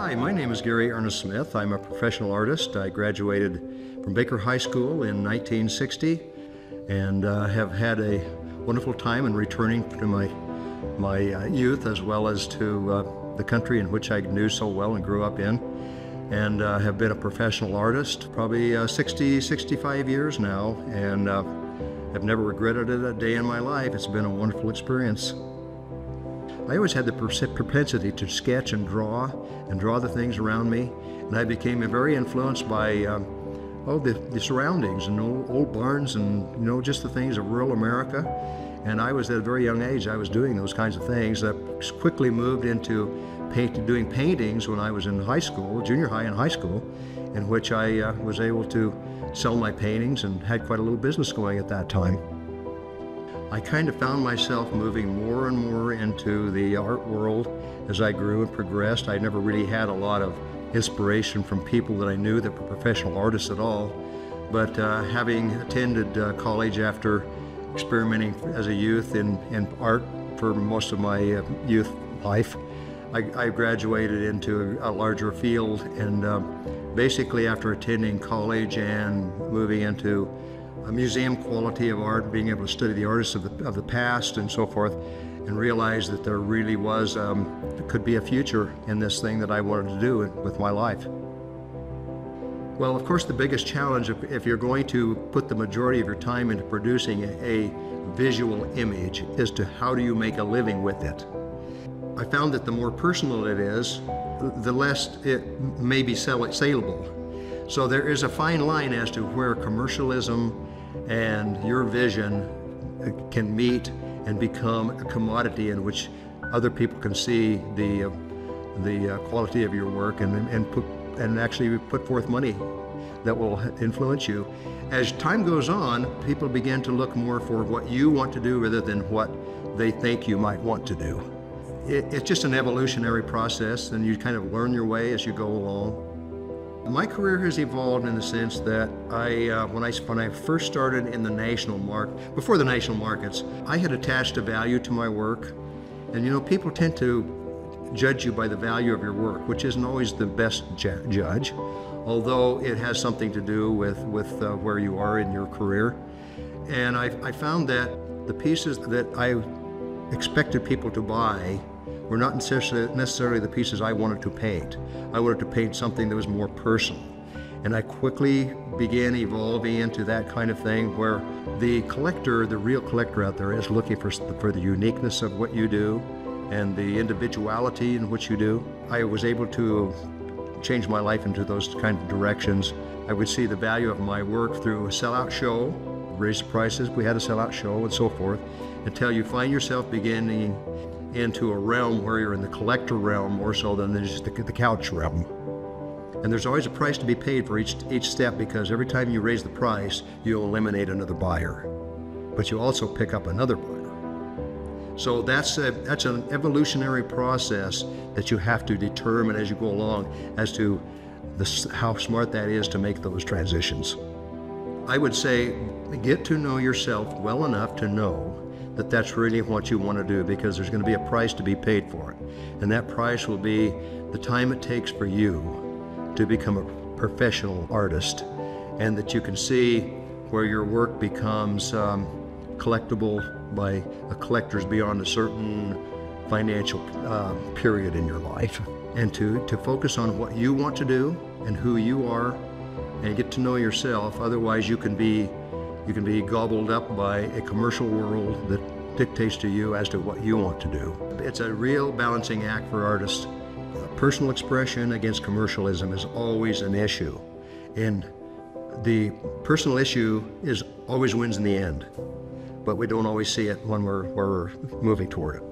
Hi, my name is Gary Ernest Smith. I'm a professional artist. I graduated from Baker High School in 1960 and have had a wonderful time in returning to my youth as well as to the country in which I knew so well and grew up in, and have been a professional artist probably 65 years now, and have never regretted it a day in my life. It's been a wonderful experience. I always had the propensity to sketch and draw the things around me, and I became very influenced by the surroundings and old barns and just the things of rural America. And I was at a very young age, I was doing those kinds of things. I quickly moved into doing paintings when I was in high school, junior high and high school, in which I was able to sell my paintings and had quite a little business going at that time. I kind of found myself moving more and more into the art world as I grew and progressed. I never really had a lot of inspiration from people that I knew that were professional artists at all. But having attended college after experimenting as a youth in art for most of my youth life, I graduated into a larger field, and basically after attending college and moving into a museum quality of art, being able to study the artists of the past and so forth, and realize that there really could be a future in this thing that I wanted to do with my life. Well, of course, the biggest challenge, if you're going to put the majority of your time into producing a visual image, is to how do you make a living with it. I found that the more personal it is, the less it may be saleable. So there is a fine line as to where commercialism and your vision can meet and become a commodity in which other people can see the quality of your work and actually put forth money that will influence you. As time goes on, people begin to look more for what you want to do rather than what they think you might want to do. It's just an evolutionary process, and you kind of learn your way as you go along. My career has evolved in the sense that when I first started in the national market, before the national markets, I had attached a value to my work. And people tend to judge you by the value of your work, which isn't always the best judge, although it has something to do with where you are in your career. And I found that the pieces that I expected people to buy were not necessarily the pieces I wanted to paint. I wanted to paint something that was more personal. And I quickly began evolving into that kind of thing where the real collector out there is looking for the uniqueness of what you do and the individuality in which you do. I was able to change my life into those kind of directions. I would see the value of my work through a sellout show, raise the prices, we had a sellout show and so forth, until you find yourself beginning into a realm where you're in the collector realm more so than just the couch realm. And there's always a price to be paid for each step, because every time you raise the price, you eliminate another buyer, but you also pick up another buyer. So that's an evolutionary process that you have to determine as you go along as to how smart that is to make those transitions. I would say get to know yourself well enough to know that that's really what you want to do, because there's going to be a price to be paid for it. And that price will be the time it takes for you to become a professional artist, and that you can see where your work becomes collectible by collectors beyond a certain financial period in your life. And to focus on what you want to do and who you are, and get to know yourself. Otherwise you can be gobbled up by a commercial world that dictates to you as to what you want to do. It's a real balancing act for artists. Personal expression against commercialism is always an issue, and the personal issue always wins in the end, but we don't always see it when we're moving toward it.